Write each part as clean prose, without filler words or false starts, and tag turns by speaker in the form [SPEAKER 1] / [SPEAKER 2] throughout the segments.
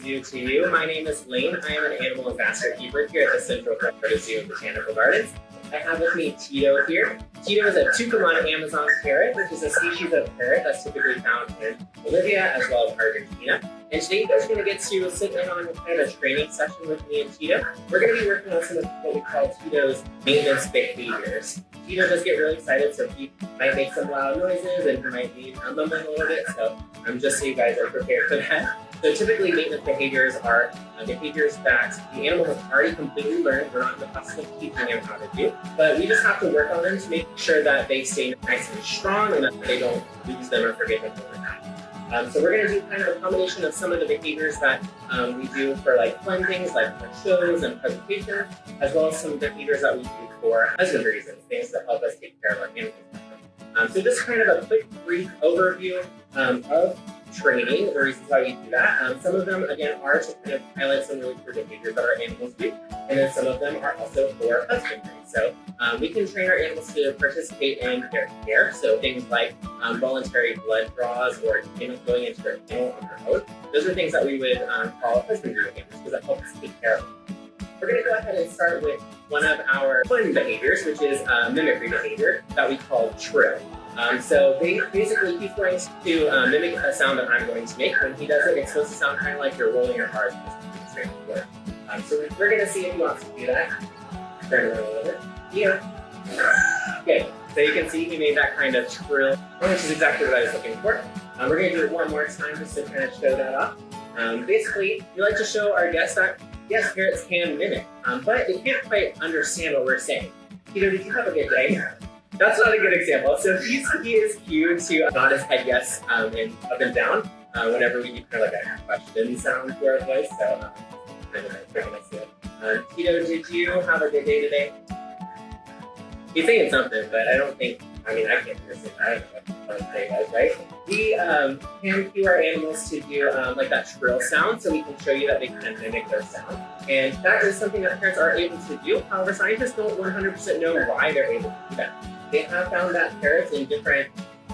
[SPEAKER 1] introduce to you. My name is Lane. I am an animal ambassador keeper here at the Central Florida Zoo and Botanical Gardens. I have with me Tito here. Tito is a Tucuman Amazon parrot, which is a species of parrot that's typically found in Bolivia as well as Argentina. And today you guys are going to get to sit in on kind of a training session with me and Tito. We're going to be working on some of what we call Tito's maintenance behaviors. Tito does get really excited, so he might make some loud noises and he might be mumbling a little bit, so just so you guys are prepared for that. So typically maintenance behaviors are behaviors that the animal has already completely learned. We're not in the process of teaching them how to do, but we just have to work on them to make sure that they stay nice and strong and that they don't lose them or forget them over time. So we're going to do kind of a combination of some of the behaviors that we do for like fun things like for shows and presentations, as well as some behaviors that we do for husbandry reasons, things that help us take care of our animals. So this is kind of a quick, brief overview of training, the reasons why we do that. Some of them, again, are to kind of highlight some really cool behaviors that our animals do, and then some of them are also for husbandry. So we can train our animals to participate in their care, so things like voluntary blood draws or animals going into their kennel on their own. Those are things that we would call husbandry behaviors because that helps us take care of them. We're going to go ahead and start with one of our fun behaviors, which is mimicry behavior that we call trill. So basically, he's going to mimic a sound that I'm going to make. When he does it, it's supposed to sound kind of like you're rolling your R's. So we're going to see if he wants to do that. Turn it around a little bit. Yeah. Okay, so you can see he made that kind of trill, which is exactly what I was looking for. We're going to do it one more time just to kind of show that off. Basically, we like to show our guests that, yes, parrots can mimic, but they can't quite understand what we're saying. Tito, did you have a good day? That's not a good example. So he is cued to nod his head yes and up and down whenever we do kind of like a question sound to our voice. So kind of making us do it. Tito, did you have a good day today? He's saying something, but I don't think, I can't understand. I don't know what I'm saying, right? We can cue our animals to do like that trill sound so we can show you that they can mimic their sound. And that is something that parrots are able to do. However, scientists don't 100% know why they're able to do that. They have found that parrots in different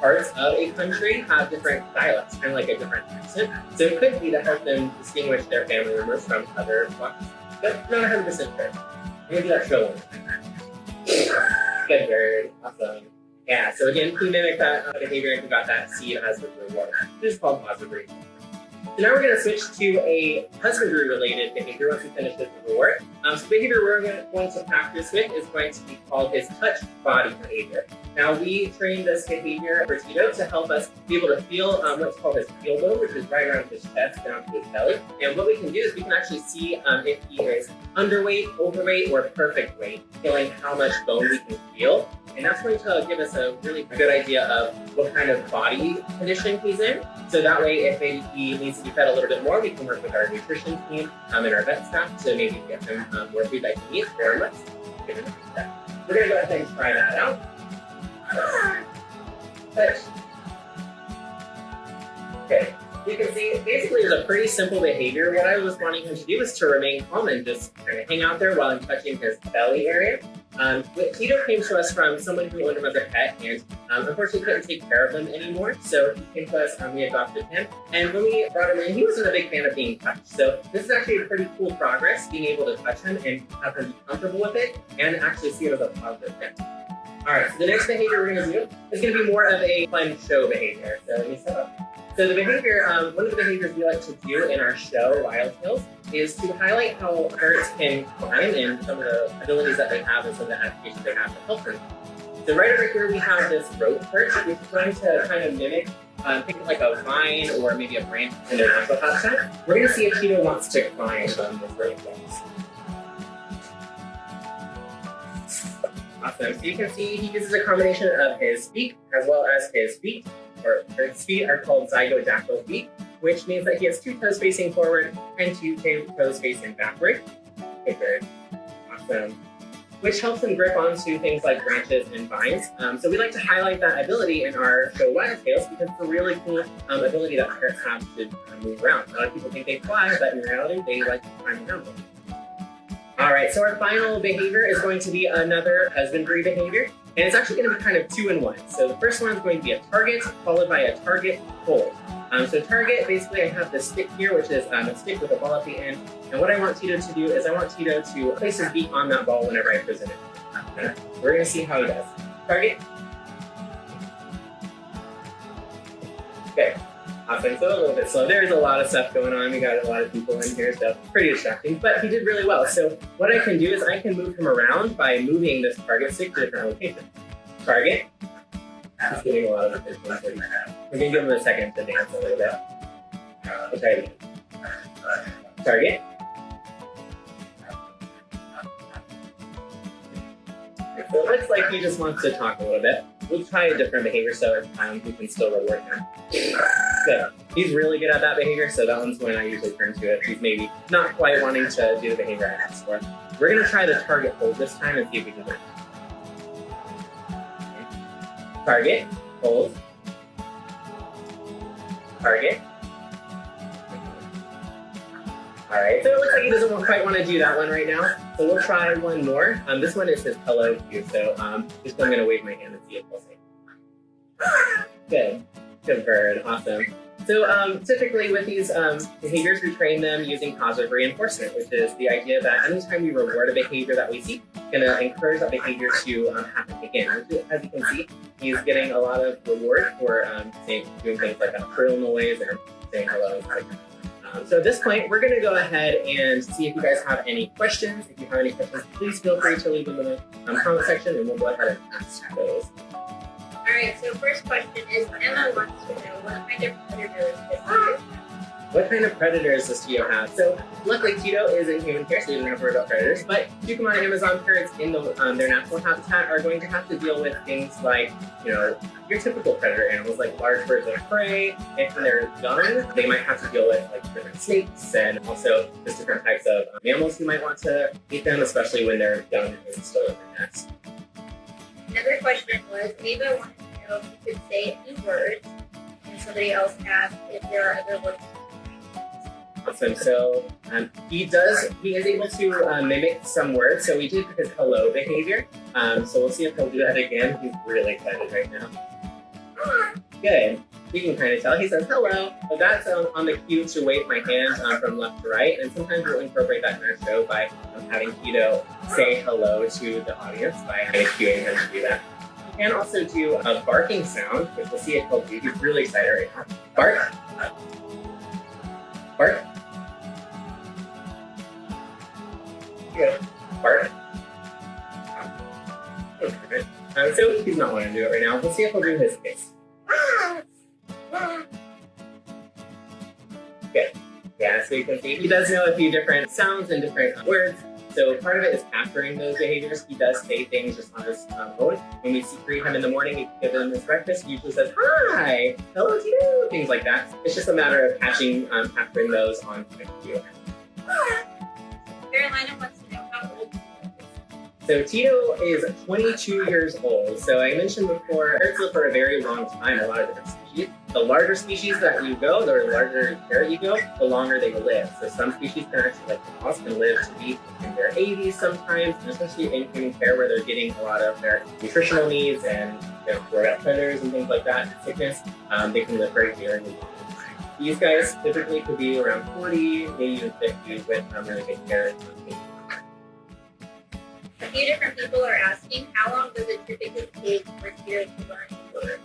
[SPEAKER 1] parts of a country have different dialects, kind of like a different accent. So it could be to help them distinguish their family members from other flocks. But not 100% sure. I'm going to do that trill one. Good bird. Awesome. Yeah, so again, he mimicked that behavior and he got that seed as the reward. This is called positive reinforcement. So now we're going to switch to a husbandry-related behavior once we finish this reward. So the behavior we're going to practice with is going to be called his touch body behavior. Now we train this behavior for Tito to help us be able to feel what's called his heel bone, which is right around his chest down to his belly. And what we can do is we can actually see if he is underweight, overweight, or perfect weight, feeling how much bone we can feel. And that's going to give us a really good idea of what kind of body condition he's in. So that way, if maybe he needs to be fed a little bit more, we can work with our nutrition team and our vet staff to maybe get him more food that he needs or less. We're going to go ahead and try that out. Okay, you can see basically it's a pretty simple behavior. What I was wanting him to do is to remain calm and just kind of hang out there while I'm touching his belly area. Tito came to us from someone who owned him as a pet and unfortunately couldn't take care of him anymore. So he came to us and we adopted him. And when we brought him in, he wasn't a big fan of being touched. So this is actually a pretty cool progress, being able to touch him and have him be comfortable with it and actually see it as a positive thing. All right, so the next behavior we're going to do is going to be more of a fun show behavior. So let me set up. So the behavior, one of the behaviors we like to do in our show, Wild Tales, is to highlight how parrots can climb and some of the abilities that they have and some of the adaptations they have to help them. So right over here we have this rope perch, which is going to kind of mimic, think of like a vine or maybe a branch in their natural habitat. We're going to see if Tito wants to climb this rope perch. Awesome. So you can see he uses a combination of his beak as well as his feet, or his feet are called zygodactyl feet, which means that he has 2 toes facing forward and 2 toes facing backward. Okay, good. Awesome. Which helps him grip onto things like branches and vines. So we like to highlight that ability in our show Wild Tales because it's a really cool ability that parrots have to move around. A lot of people think they fly, but in reality, they like to climb around. All right, so our final behavior is going to be another husbandry behavior. And it's actually going to be kind of 2 in 1. So the first one is going to be a target followed by a target hold. So target, basically I have this stick here, which is a stick with a ball at the end. And what I want Tito to do is I want Tito to place his beak on that ball whenever I present it. Okay. We're going to see how he does. Target. Okay. Awesome. So a little bit slow. There's a lot of stuff going on. We got a lot of people in here, so pretty distracting, but he did really well. So what I can do is I can move him around by moving this target stick to different locations. Target. He's getting a lot of attention. We're going to give him a second to dance a little bit. We'll try it again. Target. So it looks like he just wants to talk a little bit. We'll try a different behavior so we can still reward him. Good. He's really good at that behavior, so that one's when I usually turn to it. He's maybe not quite wanting to do the behavior I asked for. We're going to try the target hold this time and see if we can do it. Target, hold. Target. All right, so it looks like he doesn't quite want to do that one right now. So we'll try one more. This one is his hello cue. So just I'm going to wave my hand and see if we'll see. Good. Good bird. Awesome. So typically with these behaviors, we train them using positive reinforcement, which is the idea that anytime we reward a behavior that we see, it's going to encourage that behavior to happen again. As you can see, he's getting a lot of reward for doing things like a trill noise or saying hello. So at this point, we're going to go ahead and see if you guys have any questions. If you have any questions, please feel free to leave them in the comment section, and we'll go ahead and ask those.
[SPEAKER 2] All right, so first question is, Emma wants to know what kind of predators does Tito have?
[SPEAKER 1] What kind of predators does Tito have? So luckily Tito is in human care, so we don't have to worry about predators, but Tucuman and Amazon parrots in their natural habitat are going to have to deal with things like, your typical predator animals like large birds of prey. If they're young, they might have to deal with like different snakes and also just different types of mammals who might want to eat them, especially when they're young and still in their nest.
[SPEAKER 2] Another question was, Ava wanted to know if you could say a few words, and somebody else asked if there are other words.
[SPEAKER 1] Awesome. So he is able to mimic some words. So we did his hello behavior. So we'll see if he'll do that again. He's really excited right now. Good. You can kind of tell. He says hello. So that's on the cue to wave my hand from left to right. And sometimes we'll incorporate that in our show by having Tito say hello to the audience by kind of cueing him to do that. You can also do a barking sound, which we'll see if he'll do. He's really excited right now. Bark. Bark. Good. Bark. Okay. So he's not wanting to do it right now. We'll see if he'll do his kiss. Good. Yeah, so you can see he does know a few different sounds and different words. So part of it is capturing those behaviors. He does say things just on his own. When we greet him in the morning, we give him his breakfast. He usually says, hi, hello to you, things like that. It's just a matter of capturing those on video.
[SPEAKER 2] Carolina wants to know how old Tito is.
[SPEAKER 1] So Tito is 22 years old. So I mentioned before, parrots live for a very long time, a lot of different species. The larger species that you go, the larger parrot you go, the longer they will live. So some species can actually, like the mouse, can live to be in their 80s sometimes, and especially in human care where they're getting a lot of their nutritional needs and predators and things like that, sickness, they can live very, very long. These guys typically could be around 40, maybe even 50 with really good care.
[SPEAKER 2] A few different people are asking, how long does it typically take for Tito to learn a word?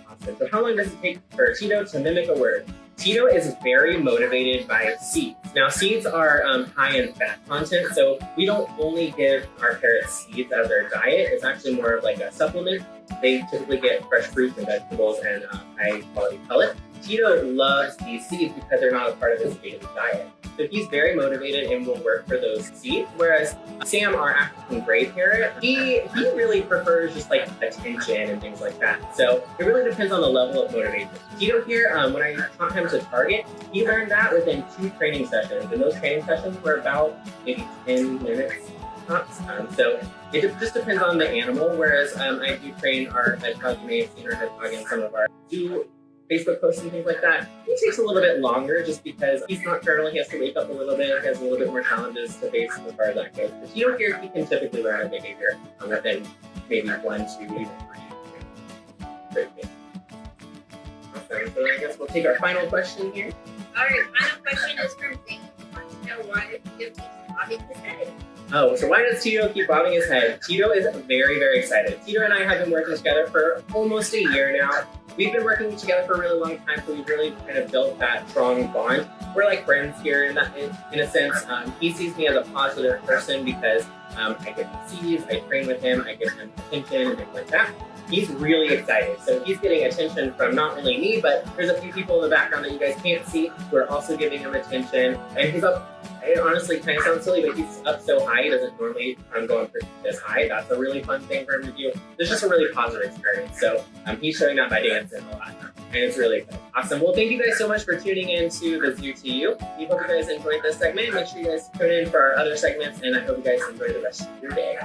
[SPEAKER 1] Awesome. So how long does it take for Tito to mimic a word? Tito is very motivated by seeds. Now, seeds are high in fat content, so we don't only give our parrots seeds as their diet. It's actually more of like a supplement. They typically get fresh fruits and vegetables and high quality pellet. Tito loves these seeds because they're not a part of his daily diet. So he's very motivated and will work for those seeds. Whereas Sam, our African gray parrot, he really prefers just like attention and things like that. So it really depends on the level of motivation. Tito here, when I taught him to target, he learned that within 2 training sessions. And those training sessions were about maybe 10 minutes tops. So it just depends on the animal. Whereas I do train our hedgehog, you may have seen our hedgehog in some of our zoo Facebook posts and things like that. He takes a little bit longer just because he's nocturnal. He has to wake up a little bit. He has a little bit more challenges to face as far as that goes. But Tito here, he can typically learn a behavior within maybe 1, 2, even 3. Awesome. So I guess we'll take our final question here.
[SPEAKER 2] All right, final question is from Zane. He wants to know why Tito keeps bobbing his head.
[SPEAKER 1] Oh, so why does Tito keep bobbing his head? Tito is very, very excited. Tito and I have been working together for almost a year now. We've been working together for a really long time, so we've really kind of built that strong bond. We're like friends here in a sense. He sees me as a positive person because I get C's, I train with him, I give him attention and things like that. He's really excited. So he's getting attention from not only me, but there's a few people in the background that you guys can't see who are also giving him attention. And he's up, it honestly kind of sounds silly, but he's up so high, he doesn't normally go this high. That's a really fun thing for him to do. It's just a really positive experience. So he's showing that by dancing a lot. And it's really fun. Awesome. Well, thank you guys so much for tuning in to the Zoo to You. We hope you guys enjoyed this segment. Make sure you guys tune in for our other segments, and I hope you guys enjoy the rest of your day.